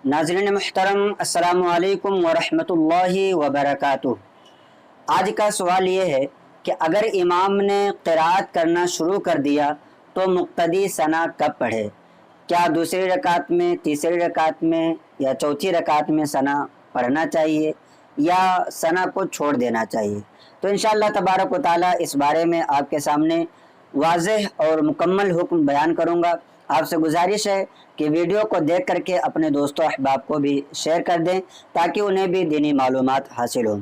नाज़रीन मुहतरम, अस्सलामु अलैकुम वरहमतुल्लाहि वबरकातुह। आज का सवाल ये है कि अगर इमाम ने क़िराअत करना शुरू कर दिया तो मुक्तदी सना कब पढ़े? क्या दूसरी रकात में, तीसरी रकात में या चौथी रकात में सना पढ़ना चाहिए या सना को छोड़ देना चाहिए? तो इंशाअल्लाह तबारक व तआला इस बारे में आपके सामने वाज़ेह और मुकम्मल हुक्म बयान करूँगा। आपसे गुजारिश है कि वीडियो को देख करके अपने दोस्तों अहबाब को भी शेयर कर दें ताकि उन्हें भी दीनी मालूमात हासिल हों।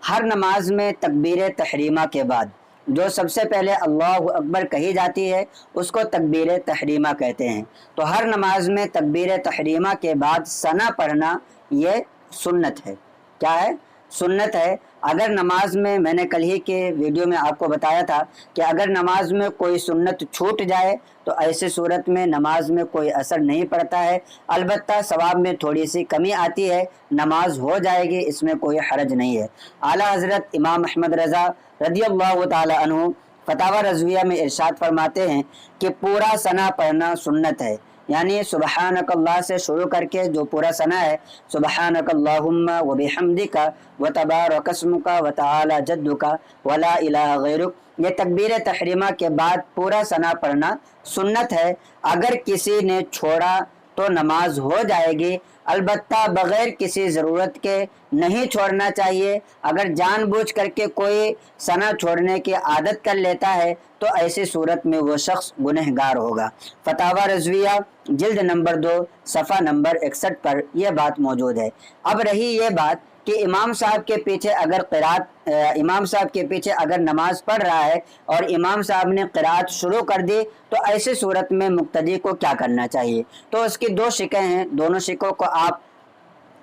हर नमाज में तकबीर तहरीमा के बाद जो सबसे पहले अल्लाहु अकबर कही जाती है उसको तकबीर तहरीमा कहते हैं। तो हर नमाज में तकबीर तहरीमा के बाद सना पढ़ना ये सुन्नत है। क्या है? सुन्नत है। अगर नमाज में, मैंने कल ही के वीडियो में आपको बताया था कि अगर नमाज में कोई सुन्नत छूट जाए तो ऐसी सूरत में नमाज में कोई असर नहीं पड़ता है, अलबत्ता सवाब में थोड़ी सी कमी आती है, नमाज हो जाएगी, इसमें कोई हरज नहीं है। आला हज़रत इमाम अहमद रज़ा रदियल्लाहु ताला अन्हु फतावा रज़विया में इरशाद फरमाते हैं कि पूरा सना पढ़ना सुन्नत है। यानी सुबहानकल्लाह से शुरू करके जो पूरा सना है, सुबहानकल्लाहुम्मा व बिहम्दिका व तबारकस्मुका व तआला जद्दुका व ला इलाहा गैरुक, ये तकबीर तहरीमा के बाद पूरा सना पढ़ना सुन्नत है। अगर किसी ने छोड़ा तो नमाज हो जाएगी, अलबत्ता बग़ैर किसी ज़रूरत के नहीं छोड़ना चाहिए। अगर जानबूझ करके कोई सना छोड़ने की आदत कर लेता है तो ऐसी सूरत में वो शख्स गुनहगार होगा। फतावा रज़विया जिल्द नंबर 2 सफ़ा नंबर 61 पर यह बात मौजूद है। अब रही ये बात कि इमाम साहब के पीछे अगर नमाज पढ़ रहा है और इमाम साहब ने क़िराअत शुरू कर दी तो ऐसी सूरत में मुक्तदी को क्या करना चाहिए? तो उसकी दो शिकें हैं, दोनों शिकों को आप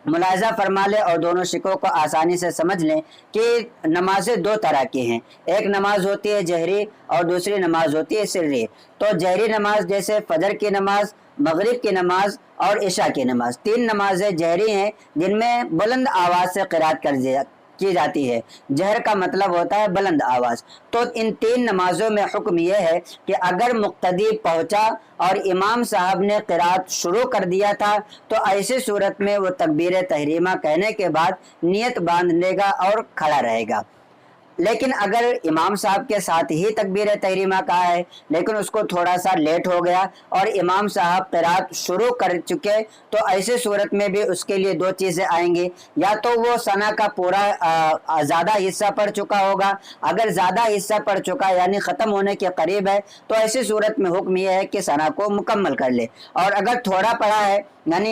मुलाहिज़ा फरमा लें और दोनों शिकों को आसानी से समझ लें कि नमाज़ें दो तरह की हैं। एक नमाज होती है जहरी और दूसरी नमाज होती है सिर्री। तो जहरी नमाज जैसे फजर की नमाज, मगरिब की नमाज और इशा की नमाज, 3 नमाजें जहरी हैं जिनमें बुलंद आवाज़ से क़िराअत की जाती है। जहर का मतलब होता है बुलंद आवाज़। तो इन 3 नमाजों में हुक्म यह है कि अगर मुक्तदी पहुंचा और इमाम साहब ने क़िराअत शुरू कर दिया था तो ऐसी सूरत में वो तकबीर तहरीमा कहने के बाद नियत बांध लेगा और खड़ा रहेगा। लेकिन अगर इमाम साहब के साथ ही तकबीर तहरीमा कहा है लेकिन उसको थोड़ा सा लेट हो गया और इमाम साहब क़िराअत शुरू कर चुके तो ऐसे सूरत में भी उसके लिए 2 चीज़ें आएंगी। या तो वो सना का पूरा ज़्यादा हिस्सा पढ़ चुका होगा। अगर ज़्यादा हिस्सा पढ़ चुका यानी ख़त्म होने के करीब है तो ऐसी सूरत में हुक्म यह है कि सना को मुकम्मल कर ले। और अगर थोड़ा पढ़ा है यानी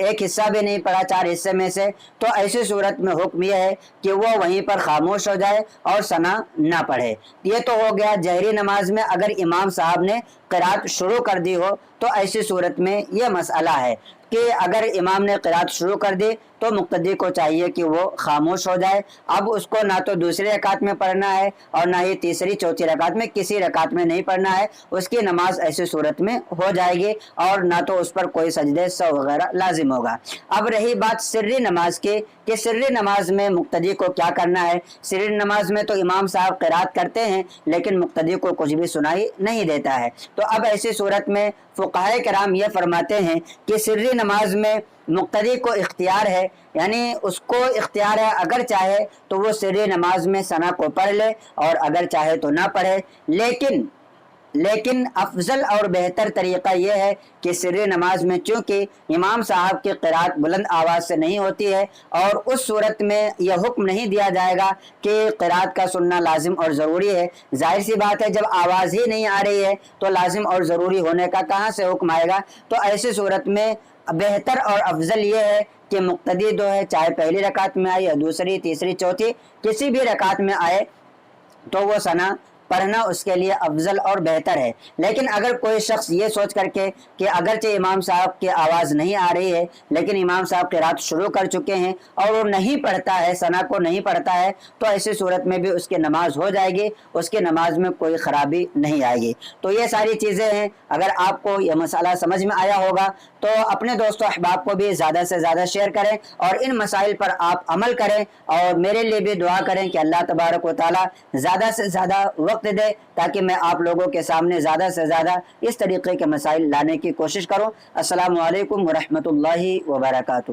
एक हिस्सा भी नहीं पढ़ा 4 हिस्से में से, तो ऐसी सूरत में हुक्म यह है कि वो वहीं पर खामोश हो जाए और सना ना पढ़े। ये तो हो गया जहरी नमाज में अगर इमाम साहब ने क़िराअत शुरू कर दी हो तो ऐसी सूरत में यह मसला है कि अगर इमाम ने क़िराअत शुरू कर दी तो मुक्तदी को चाहिए कि वो खामोश हो जाए। अब उसको ना तो दूसरी रकात में पढ़ना है और ना ही तीसरी चौथी रकात में, किसी रकात में नहीं पढ़ना है। उसकी नमाज ऐसी सूरत में हो जाएगी और ना तो उस पर कोई सजदे सौ वगैरह लाजिम होगा। अब रही बात सिर्री नमाज की कि सिर्री नमाज में मुक्तदी को क्या करना है। सिर्री नमाज में तो इमाम साहब क़िराअत करते हैं लेकिन मुक्तदी को कुछ भी सुनाई नहीं देता है। तो अब ऐसी सूरत में फ़ुक़हा किराम ये फरमाते हैं कि सिर्री नमाज में मुक्तदी को इख्तियार है, यानी उसको इख्तियार है, अगर चाहे तो वो सिर्री नमाज में सना को पढ़ ले और अगर चाहे तो ना पढ़े। लेकिन अफजल और बेहतर तरीक़ा यह है कि सिर्री नमाज में चूँकि इमाम साहब की क़िराअत बुलंद आवाज़ से नहीं होती है और उस सूरत में यह हुक्म नहीं दिया जाएगा कि क़िराअत का सुनना लाजिम और ज़रूरी है। जाहिर सी बात है जब आवाज़ ही नहीं आ रही है तो लाजिम और ज़रूरी होने का कहाँ से हुक्म आएगा। तो ऐसी सूरत में बेहतर और अफजल ये है कि मुक्तदी जो है चाहे पहली रकात में आए या दूसरी, तीसरी, चौथी, किसी भी रकात में आए तो वो सना पढ़ना उसके लिए अफजल और बेहतर है। लेकिन अगर कोई शख्स ये सोच करके कि अगरचे इमाम साहब की आवाज़ नहीं आ रही है लेकिन इमाम साहब क़िराअत शुरू कर चुके हैं और वो नहीं पढ़ता है, सना को नहीं पढ़ता है, तो ऐसी सूरत में भी उसकी नमाज हो जाएगी, उसकी नमाज में कोई ख़राबी नहीं आएगी। तो ये सारी चीज़ें हैं। अगर आपको यह मसला समझ में आया होगा تو اپنے دوستوں احباب کو بھی زیادہ سے زیادہ شیئر کریں اور ان مسائل پر آپ عمل کریں، اور میرے لیے بھی دعا کریں کہ اللہ تبارک و تعالی زیادہ سے زیادہ وقت دے تاکہ میں آپ لوگوں کے سامنے زیادہ سے زیادہ اس طریقے کے مسائل لانے کی کوشش کروں۔ السلام علیکم ورحمۃ اللہ وبرکاتہ۔